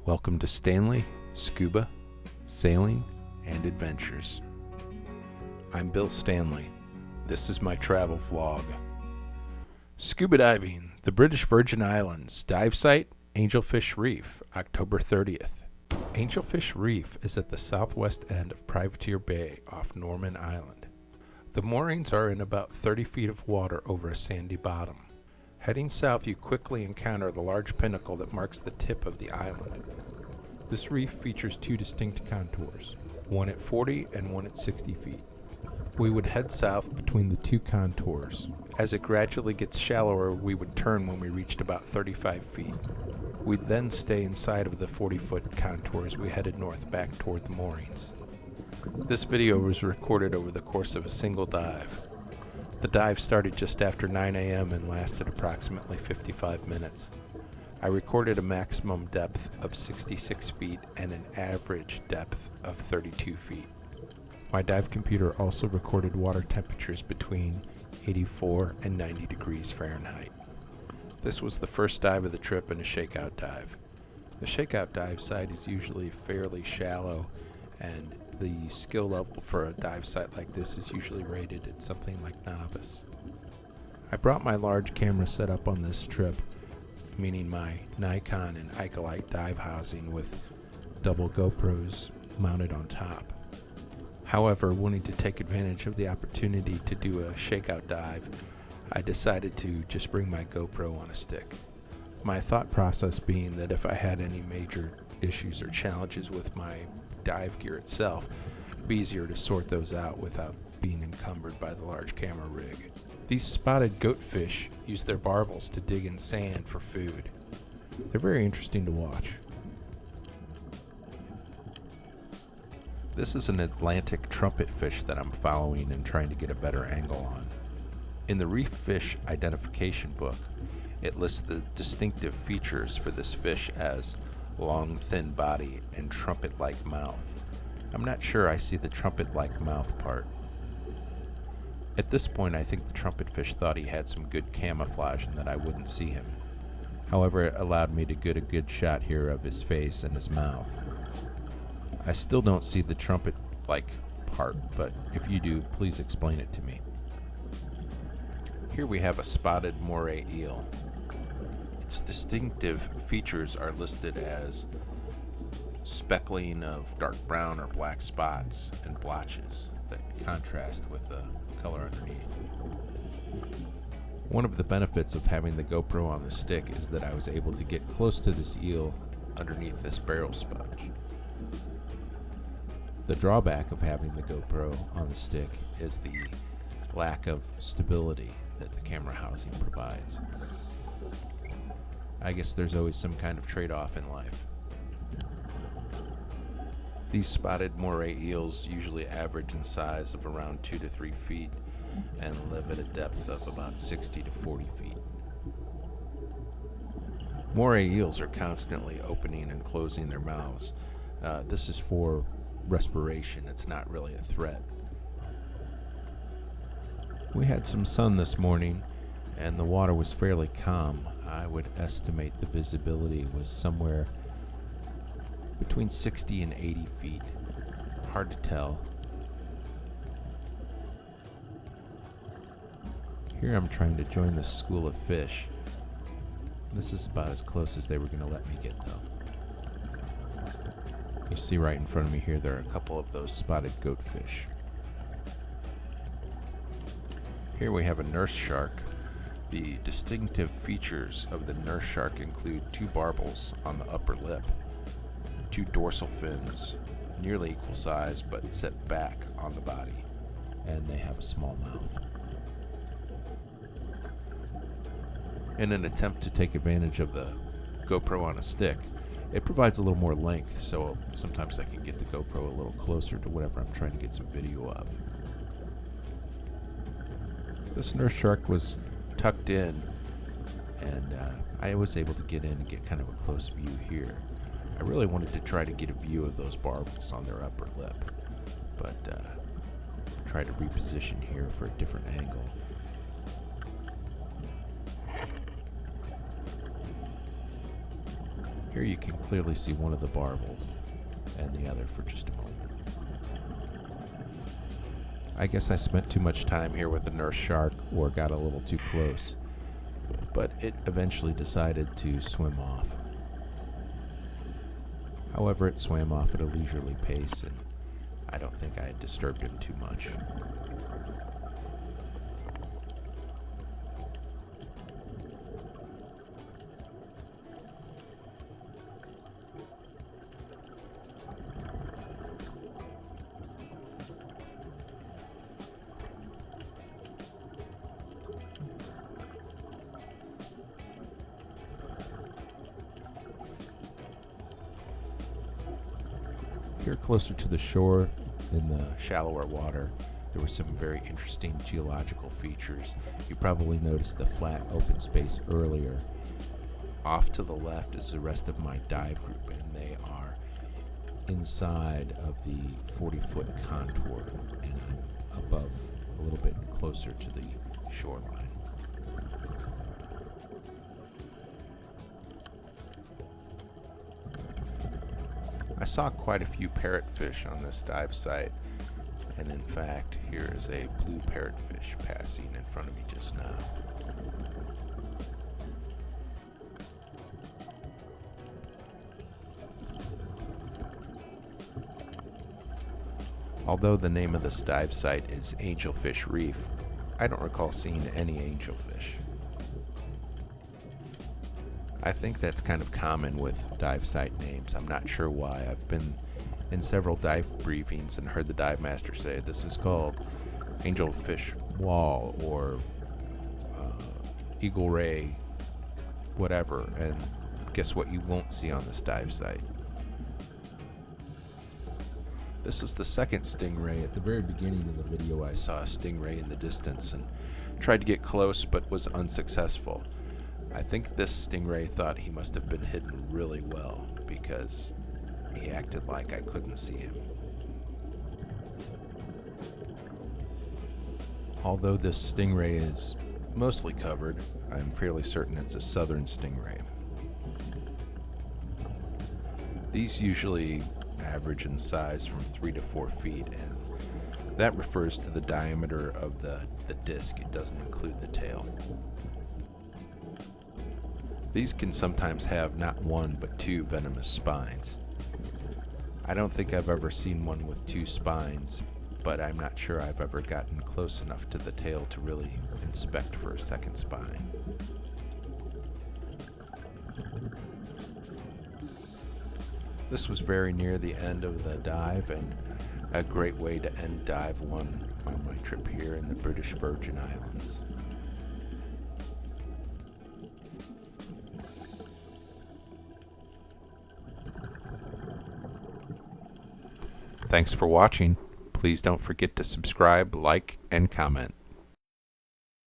Welcome to Stanley, Scuba, Sailing, and Adventures. I'm Bill Stanley. This is my travel vlog. Scuba diving, the British Virgin Islands, dive site, Angelfish Reef, October 30th. Angelfish Reef is at the southwest end of Privateer Bay off Norman Island. The moorings are in about 30 feet of water over a sandy bottom. Heading south, you quickly encounter the large pinnacle that marks the tip of the island. This reef features two distinct contours, one at 40 and one at 60 feet. We would head south between the two contours. As it gradually gets shallower, we would turn when we reached about 35 feet. We'd then stay inside of the 40-foot contour as we headed north back toward the moorings. This video was recorded over the course of a single dive. The dive started just after 9 a.m. and lasted approximately 55 minutes. I recorded a maximum depth of 66 feet and an average depth of 32 feet. My dive computer also recorded water temperatures between 84 and 90 degrees Fahrenheit. This was the first dive of the trip and a shakeout dive. The shakeout dive site is usually fairly shallow, and the skill level for a dive site like this is usually rated at something like novice. I brought my large camera set up on this trip, meaning my Nikon and Icolite dive housing with double GoPros mounted on top. However, wanting to take advantage of the opportunity to do a shakeout dive, I decided to just bring my GoPro on a stick. My thought process being that if I had any major issues or challenges with my dive gear itself, it'd be easier to sort those out without being encumbered by the large camera rig. These spotted goatfish use their barbels to dig in sand for food. They're very interesting to watch. This is an Atlantic trumpet fish that I'm following and trying to get a better angle on. In the Reef Fish Identification Book, it lists the distinctive features for this fish as long, thin body and trumpet-like mouth. I'm not sure I see the trumpet-like mouth part. At this point, I think the trumpet fish thought he had some good camouflage and that I wouldn't see him. However, it allowed me to get a good shot here of his face and his mouth. I still don't see the trumpet-like part, but if you do, please explain it to me. Here we have a spotted moray eel. Its distinctive features are listed as speckling of dark brown or black spots and blotches that contrast with the color underneath. One of the benefits of having the GoPro on the stick is that I was able to get close to this eel underneath this barrel sponge. The drawback of having the GoPro on the stick is the lack of stability that the camera housing provides. I guess there's always some kind of trade-off in life. These spotted moray eels usually average in size of around 2 to 3 feet and live at a depth of about 60 to 40 feet. Moray eels are constantly opening and closing their mouths. This is for respiration. It's not really a threat. We had some sun this morning and the water was fairly calm. I would estimate the visibility was somewhere between 60 and 80 feet. Hard to tell. Here I'm trying to join this school of fish. This is about as close as they were going to let me get, though. You see right in front of me here, there are a couple of those spotted goatfish. Here we have a nurse shark. The distinctive features of the nurse shark include two barbels on the upper lip, two dorsal fins, nearly equal size but set back on the body, and they have a small mouth. In an attempt to take advantage of the GoPro on a stick, it provides a little more length, so sometimes I can get the GoPro a little closer to whatever I'm trying to get some video of. This nurse shark was tucked in, and I was able to get in and get kind of a close view here. I really wanted to try to get a view of those barbels on their upper lip, but tried to reposition here for a different angle. Here you can clearly see one of the barbels and the other for just a moment. I guess I spent too much time here with the nurse shark or got a little too close, but it eventually decided to swim off. However, it swam off at a leisurely pace, and I don't think I had disturbed him too much. Here closer to the shore, in the shallower water, there were some very interesting geological features. You probably noticed the flat open space earlier. Off to the left is the rest of my dive group, and they are inside of the 40-foot contour, and I'm above, a little bit closer to the shoreline. I saw quite a few parrotfish on this dive site, and in fact, here is a blue parrotfish passing in front of me just now. Although the name of this dive site is Angelfish Reef, I don't recall seeing any angelfish. I think that's kind of common with dive site names. I'm not sure why. I've been in several dive briefings and heard the dive master say this is called Angelfish Wall or Eagle Ray, whatever, and guess what you won't see on this dive site? This is the second stingray. At the very beginning of the video, I saw a stingray in the distance and tried to get close but was unsuccessful. I think this stingray thought he must have been hidden really well because he acted like I couldn't see him. Although this stingray is mostly covered, I'm fairly certain it's a southern stingray. These usually average in size from 3 to 4 feet, and that refers to the diameter of the disc. It doesn't include the tail. These can sometimes have not one but 2 venomous spines. I don't think I've ever seen one with 2 spines, but I'm not sure I've ever gotten close enough to the tail to really inspect for a second spine. This was very near the end of the dive and a great way to end dive 1 on my trip here in the British Virgin Islands. Thanks for watching. Please don't forget to subscribe, like, and comment.